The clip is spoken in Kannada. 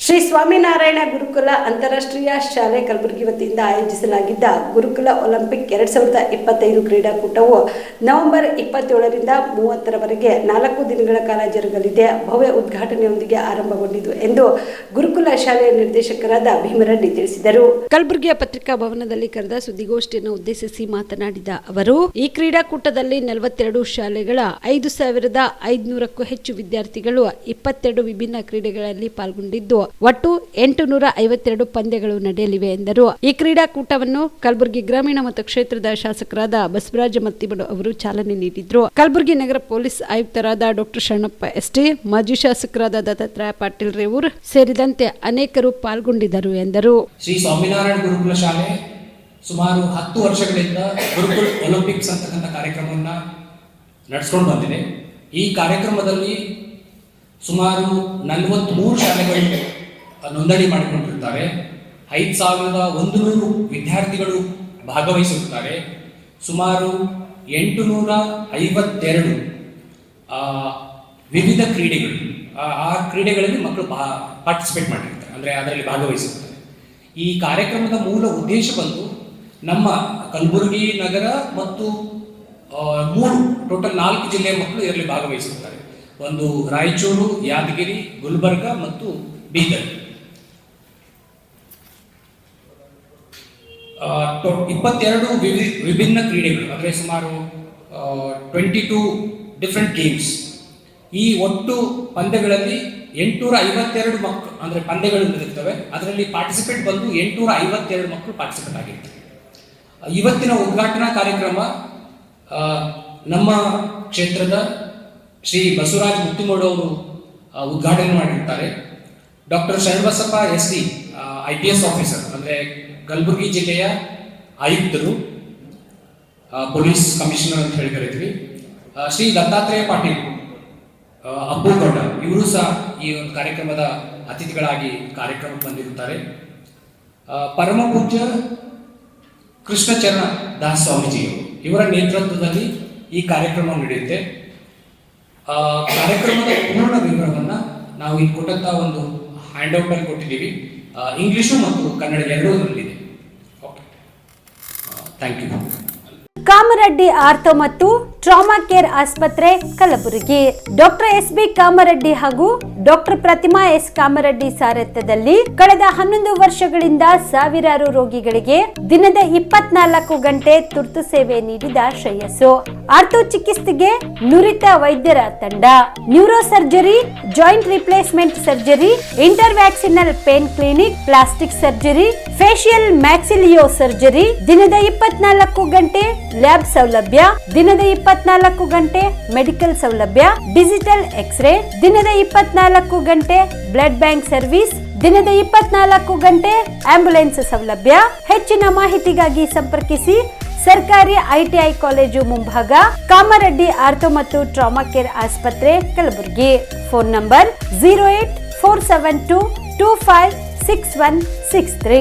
ಶ್ರೀ ಸ್ವಾಮಿನಾರಾಯಣ ಗುರುಕುಲ ಅಂತಾರಾಷ್ಟ್ರೀಯ ಶಾಲೆ ಕಲಬುರಗಿ ವತಿಯಿಂದ ಆಯೋಜಿಸಲಾಗಿದ್ದ ಗುರುಕುಲ ಒಲಿಂಪಿಕ್ 2025 ಕ್ರೀಡಾಕೂಟವು ನವೆಂಬರ್ 27ರಿಂದ 30ರವರೆಗೆ 4 ದಿನಗಳ ಕಾಲ ಜರುಗಲಿದೆ. ಭವ್ಯ ಉದ್ಘಾಟನೆಯೊಂದಿಗೆ ಆರಂಭಗೊಂಡಿತು ಎಂದು ಗುರುಕುಲ ಶಾಲೆಯ ನಿರ್ದೇಶಕರಾದ ಭೀಮರೆಡ್ಡಿ ತಿಳಿಸಿದರು. ಕಲಬುರಗಿಯ ಪತ್ರಿಕಾ ಭವನದಲ್ಲಿ ಕರೆದ ಸುದ್ದಿಗೋಷ್ಠಿಯನ್ನು ಉದ್ದೇಶಿಸಿ ಮಾತನಾಡಿದ ಅವರು, ಈ ಕ್ರೀಡಾಕೂಟದಲ್ಲಿ 42 ಶಾಲೆಗಳ 5,500ಕ್ಕೂ ಹೆಚ್ಚು ವಿದ್ಯಾರ್ಥಿಗಳು 22 ವಿಭಿನ್ನ ಕ್ರೀಡೆಗಳಲ್ಲಿ ಪಾಲ್ಗೊಂಡಿದ್ದು ಒಟ್ಟು 852 ಪಂದ್ಯಗಳು ನಡೆಯಲಿವೆ ಎಂದರು. ಈ ಕ್ರೀಡಾಕೂಟವನ್ನು ಕಲಬುರಗಿ ಗ್ರಾಮೀಣ ಮತ್ತು ಕ್ಷೇತ್ರದ ಶಾಸಕರಾದ ಬಸವರಾಜ ಮತ್ತಿಬಡು ಅವರು ಚಾಲನೆ ನೀಡಿದ್ರು. ಕಲಬುರಗಿ ನಗರ ಪೊಲೀಸ್ ಆಯುಕ್ತರಾದ ಡಾಕ್ಟರ್ ಶರಣಪ್ಪ ಎಸ್ಟಿ, ಮಾಜಿ ಶಾಸಕರಾದ ದತ್ತಾತ್ರೇಯ ಪಾಟೀಲ್ ರೇವೂರ್ ಸೇರಿದಂತೆ ಅನೇಕರು ಪಾಲ್ಗೊಂಡಿದ್ದರು ಎಂದರು. ಶ್ರೀ ಸ್ವಾಮಿನಾರಾಯಣ ಗುರುಕುಲ ಶಾಲೆ ಸುಮಾರು 10 ವರ್ಷಗಳಿಂದ ಗುರುಕುಲ ಒಲಿಂಪಿಕ್ಸ್ ಅಂತಕ್ಕಂಥ ಕಾರ್ಯಕ್ರಮವನ್ನು ನಡೆಸ್ಕೊಂಡು ಬಂದಿದೆ. ಈ ಕಾರ್ಯಕ್ರಮದಲ್ಲಿ ಸುಮಾರು 43 ಶಾಲೆಗಳು ನೋಂದಣಿ ಮಾಡಿಕೊಂಡಿರುತ್ತಾರೆ. 5,100 ವಿದ್ಯಾರ್ಥಿಗಳು ಭಾಗವಹಿಸುತ್ತಾರೆ. ಸುಮಾರು 852 ವಿವಿಧ ಕ್ರೀಡೆಗಳು, ಆ ಕ್ರೀಡೆಗಳಲ್ಲಿ ಮಕ್ಕಳು ಪಾರ್ಟಿಸಿಪೇಟ್ ಮಾಡಿರ್ತಾರೆ, ಅಂದರೆ ಅದರಲ್ಲಿ ಭಾಗವಹಿಸುತ್ತಾರೆ. ಈ ಕಾರ್ಯಕ್ರಮದ ಮೂಲ ಉದ್ದೇಶ ಬಂದು ನಮ್ಮ ಕಲಬುರಗಿ ನಗರ ಮತ್ತು 4 ಜಿಲ್ಲೆಯ ಮಕ್ಕಳು ಇದರಲ್ಲಿ ಭಾಗವಹಿಸುತ್ತಾರೆ. ಒಂದು ರಾಯಚೂರು, ಯಾದಗಿರಿ, ಗುಲ್ಬರ್ಗ ಮತ್ತು ಬೀದರ್. 22 ವಿಭಿನ್ನ ಕ್ರೀಡೆಗಳು, ಅಂದರೆ ಸುಮಾರು 22 ಡಿಫ್ರೆಂಟ್ ಗೇಮ್ಸ್. ಈ ಒಟ್ಟು ಪಂದ್ಯಗಳಲ್ಲಿ 852 ಮಕ್ಕಳು, ಅಂದರೆ ಪಂದ್ಯಗಳು ಇರುತ್ತವೆ. ಅದರಲ್ಲಿ ಪಾರ್ಟಿಸಿಪೇಟ್ ಬಂದು 852 ಮಕ್ಕಳು ಪಾರ್ಟಿಸಿಪೇಟ್ ಆಗಿರ್ತಾರೆ. ಇವತ್ತಿನ ಉದ್ಘಾಟನಾ ಕಾರ್ಯಕ್ರಮ ನಮ್ಮ ಕ್ಷೇತ್ರದ ಶ್ರೀ ಬಸವರಾಜ ಮುತ್ತಿಮೋಡು ಅವರು ಉದ್ಘಾಟನೆ ಮಾಡಿರ್ತಾರೆ. Doctor Sharanabasappa ST, IPS officer, ಅಂದರೆ ಕಲಬುರಗಿ ಜಿಲ್ಲೆಯ ಆಯುಕ್ತರು, ಪೊಲೀಸ್ ಕಮಿಷನರ್ ಅಂತ ಹೇಳಿ ಕರಿತೀವಿ. ಶ್ರೀ ದತ್ತಾತ್ರೇಯ ಪಾಟೀಲ್, ಅಪ್ಪುಗೌಡ, ಇವರು ಸಹ ಈ ಒಂದು ಕಾರ್ಯಕ್ರಮದ ಅತಿಥಿಗಳಾಗಿ ಕಾರ್ಯಕ್ರಮಕ್ಕೆ ಬಂದಿರುತ್ತಾರೆ. ಪರಮ ಪೂಜ್ಯ ಕೃಷ್ಣಚರಣ ದಾಸ್ ಸ್ವಾಮೀಜಿಯವರು, ಇವರ ನೇತೃತ್ವದಲ್ಲಿ ಈ ಕಾರ್ಯಕ್ರಮ ನಡೆಯುತ್ತೆ. ಕಾರ್ಯಕ್ರಮದ ಪೂರ್ಣ ವಿವರವನ್ನು ನಾವು ಇಲ್ಲಿ ಕೊಟ್ಟಂತ ಒಂದು ಹ್ಯಾಂಡ್ಔಟ್ ಅಲ್ಲಿ ಕೊಟ್ಟಿದ್ದೀವಿ. ಇಂಗ್ಲಿಷು ಮತ್ತು ಕನ್ನಡ ಎರಡೂರಲ್ಲಿದೆ. Okay, thank you. Kamareddy ortho ಮತ್ತು ಟ್ರಾಮಾ ಕೇರ್ ಆಸ್ಪತ್ರೆ ಕಲಬುರಗಿ. ಡಾಕ್ಟರ್ SB ಕಾಮರೆಡ್ಡಿ ಹಾಗೂ ಡಾಕ್ಟರ್ ಪ್ರತಿಮಾ S ಕಾಮರೆಡ್ಡಿ ಸಾರಥ್ಯದಲ್ಲಿ ಕಳೆದ 11 ವರ್ಷಗಳಿಂದ ಸಾವಿರಾರು ರೋಗಿಗಳಿಗೆ ದಿನದ 24 ಗಂಟೆ ತುರ್ತು ಸೇವೆ ನೀಡಿದ ಶ್ರೇಯಸ್ಸು. ಆರ್ಥೋ ಚಿಕಿತ್ಸೆಗೆ ನುರಿತ ವೈದ್ಯರ ತಂಡ, neuro surgery, joint replacement surgery, interventional pain clinic, plastic surgery, facial maxillo surgery, ದಿನದ 24 ಗಂಟೆ ಲ್ಯಾಬ್ ಸೌಲಭ್ಯ, ದಿನದ 24 ಗಂಟೆ ಮೆಡಿಕಲ್ ಸೌಲಭ್ಯ, ಡಿಜಿಟಲ್ ಎಕ್ಸ್ರೇ, ದಿನದ 24 ಗಂಟೆ ಬ್ಲಡ್ ಬ್ಯಾಂಕ್ ಸರ್ವಿಸ್, ದಿನದ 24 ಗಂಟೆ ಆಂಬ್ಯುಲೆನ್ಸ್ ಸೌಲಭ್ಯ. ಹೆಚ್ಚಿನ ಮಾಹಿತಿಗಾಗಿ ಸಂಪರ್ಕಿಸಿ ಸರ್ಕಾರಿ ITI ಕಾಲೇಜು ಮುಂಭಾಗ, ಕಾಮರೆಡ್ಡಿ ಆರ್ಥೋ ಮತ್ತು ಟ್ರಾಮಾ ಕೇರ್ ಆಸ್ಪತ್ರೆ ಕಲಬುರಗಿ. Phone number 084722566163.